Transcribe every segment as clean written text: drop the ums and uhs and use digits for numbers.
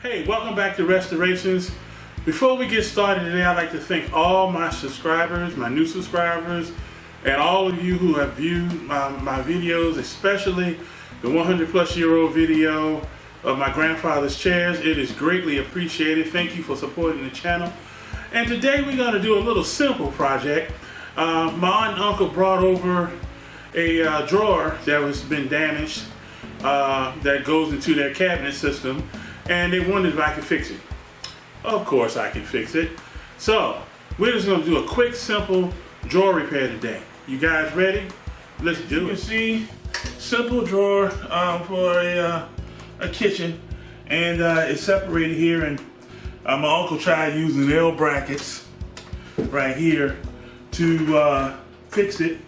Hey, welcome back to Restorations. Before we get started today, I'd like to thank all my subscribers, my new subscribers, and all of you who have viewed my videos, especially the 100-plus-year-old video of my grandfather's chairs. It is greatly appreciated. Thank you for supporting the channel. And today we're going to do a little simple project. My aunt and uncle brought over a drawer that was been damaged that goes into their cabinet system, and they wondered if I could fix it. Of course I can fix it. So we're just going to do a quick, simple drawer repair today. You guys ready? Let's do it. You can see, simple drawer for a kitchen, and it's separated here, and my uncle tried using L brackets right here to fix it,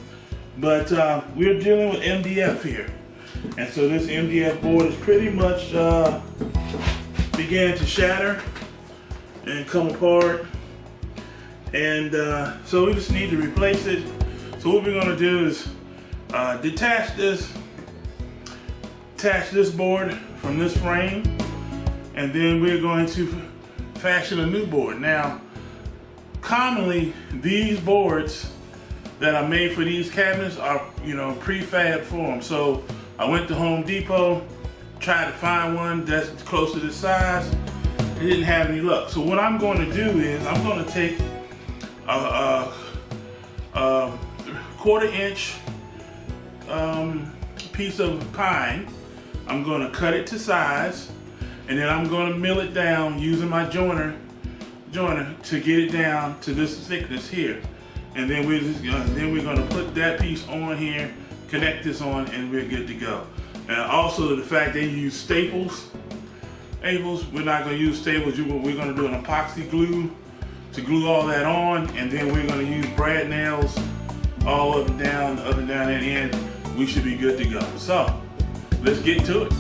but we're dealing with MDF here, and so this MDF board is pretty much began to shatter and come apart, and so we just need to replace it. So what we're going to do is detach this board from this frame, and then we're going to fashion a new board. Now, commonly these boards that are made for these cabinets are, prefab form. So I went to Home Depot, tried to find one that's close to this size. It didn't have any luck. So what I'm going to do is I'm going to take a 1/4-inch piece of pine. I'm going to cut it to size, and then I'm going to mill it down using my joiner to get it down to this thickness here. And then we're going to put that piece on here, connect this on, and we're good to go. And also the fact they use staples. We're not going to use staples. We're going to do an epoxy glue to glue all that on, and then we're going to use brad nails all up and down that end. We should be good to go. So let's get to it.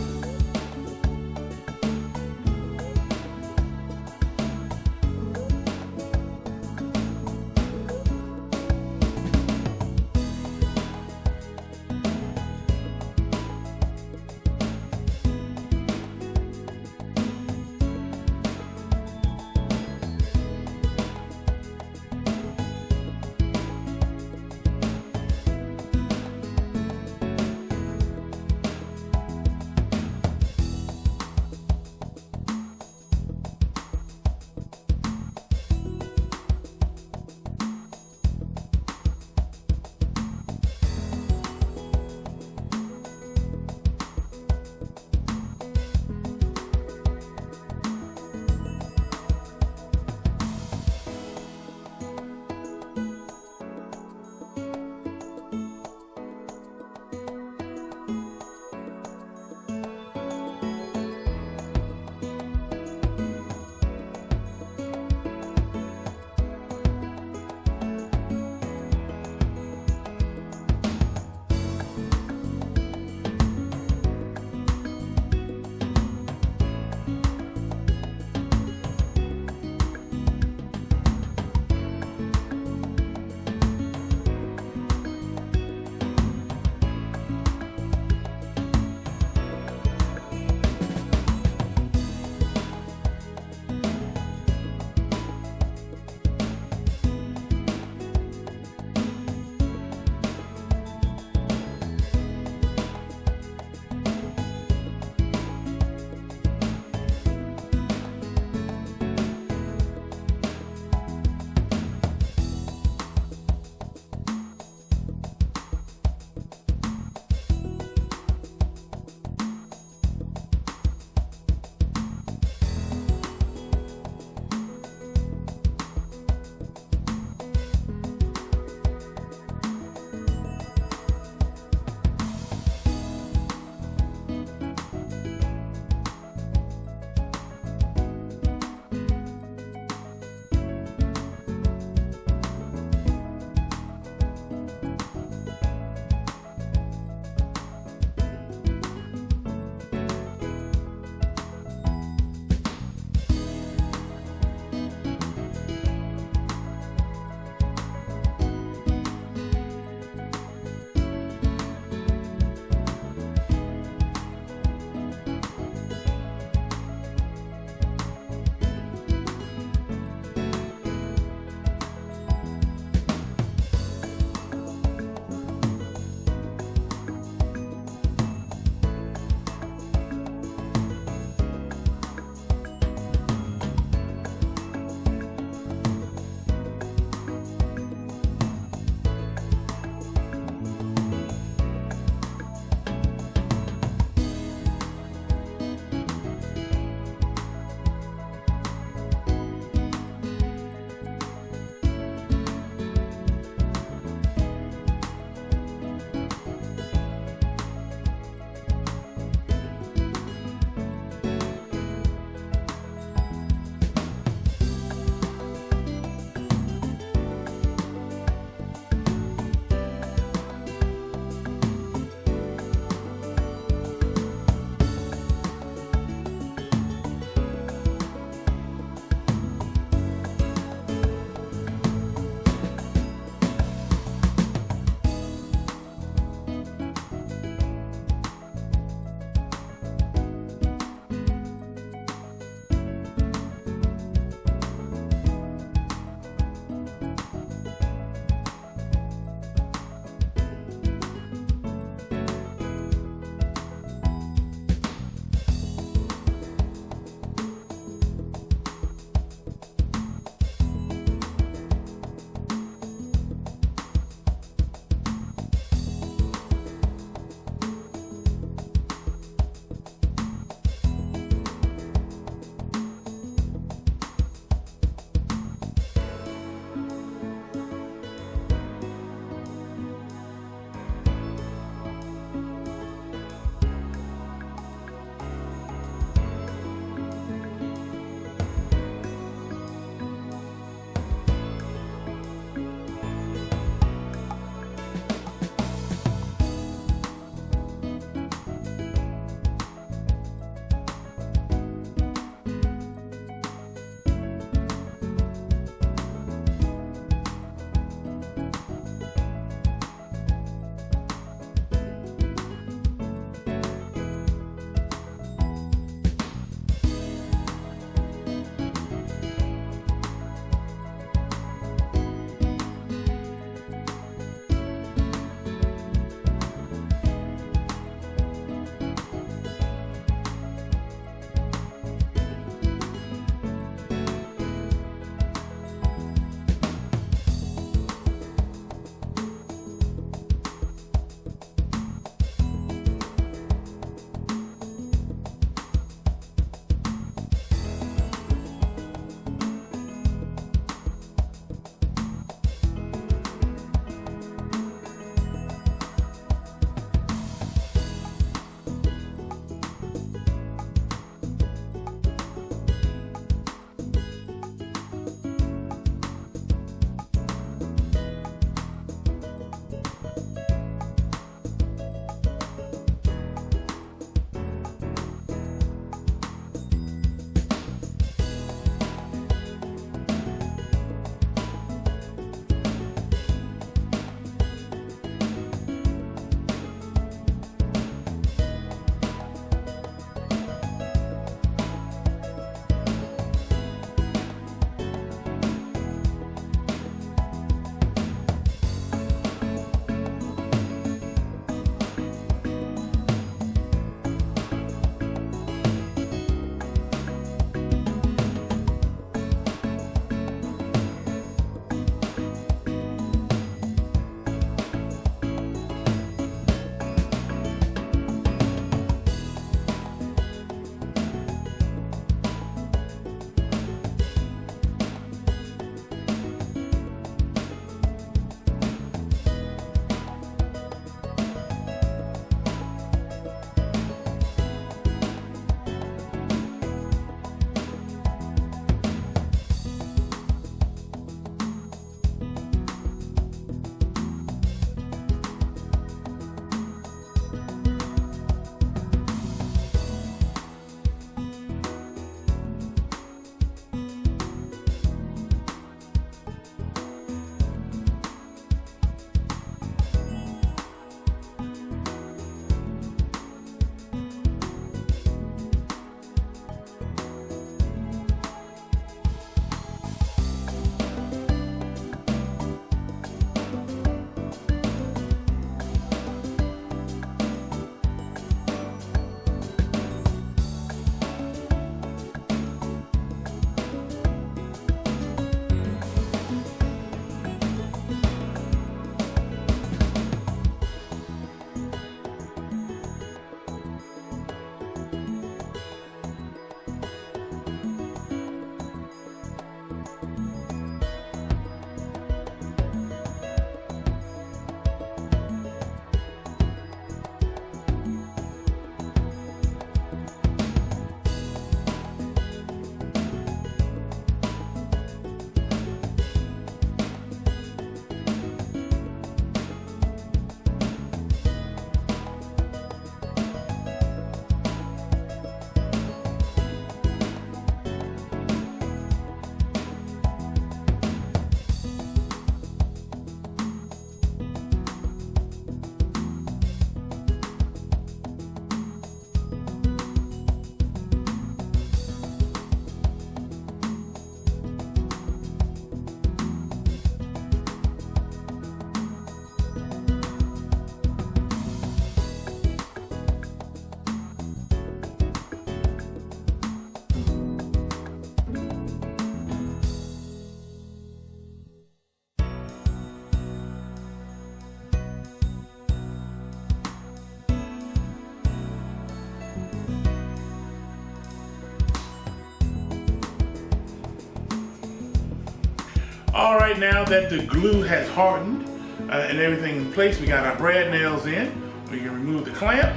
All right, now that the glue has hardened and everything in place, we got our brad nails in. We can remove the clamp.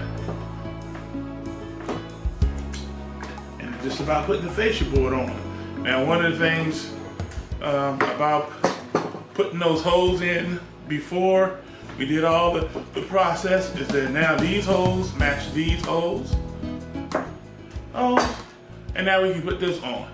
And it's just about putting the fascia board on. Now, one of the things about putting those holes in before we did all the process is that now these holes match these holes. Oh, and now we can put this on.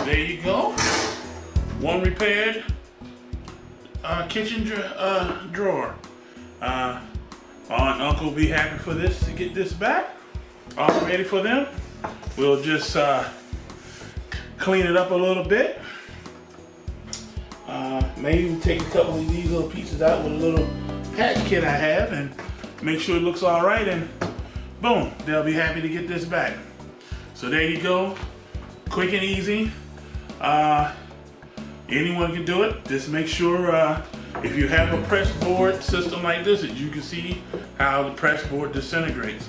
There you go. One repaired kitchen drawer. Aunt and Uncle will be happy for this to get this back. All ready for them. We'll just clean it up a little bit. Maybe take a couple of these little pieces out with a little patch kit I have and make sure it looks all right, and boom, they'll be happy to get this back. So there you go. Quick and easy. Anyone can do it. Just make sure if you have a press board system like this, that you can see how the press board disintegrates.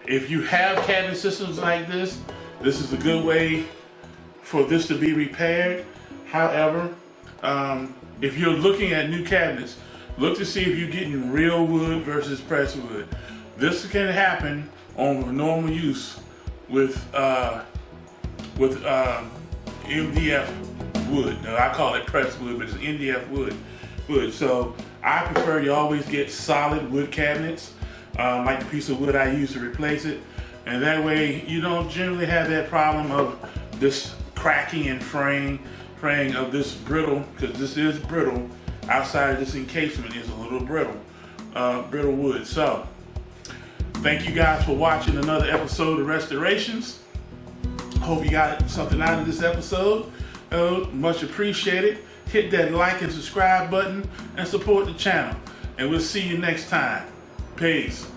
If you have cabinet systems like this, this is a good way for this to be repaired. However, if you're looking at new cabinets, look to see if you're getting real wood versus pressed wood. This can happen on normal use with MDF wood. Now, I call it pressed wood, but it's MDF wood. So I prefer you always get solid wood cabinets, like the piece of wood I use to replace it. And that way you don't generally have that problem of this cracking and fraying of this brittle, because this is brittle. Outside of this encasement is a little brittle wood. So thank you guys for watching another episode of Restorations. Hope you got something out of this episode. Much appreciated. Hit that like and subscribe button and support the channel. And we'll see you next time. Peace.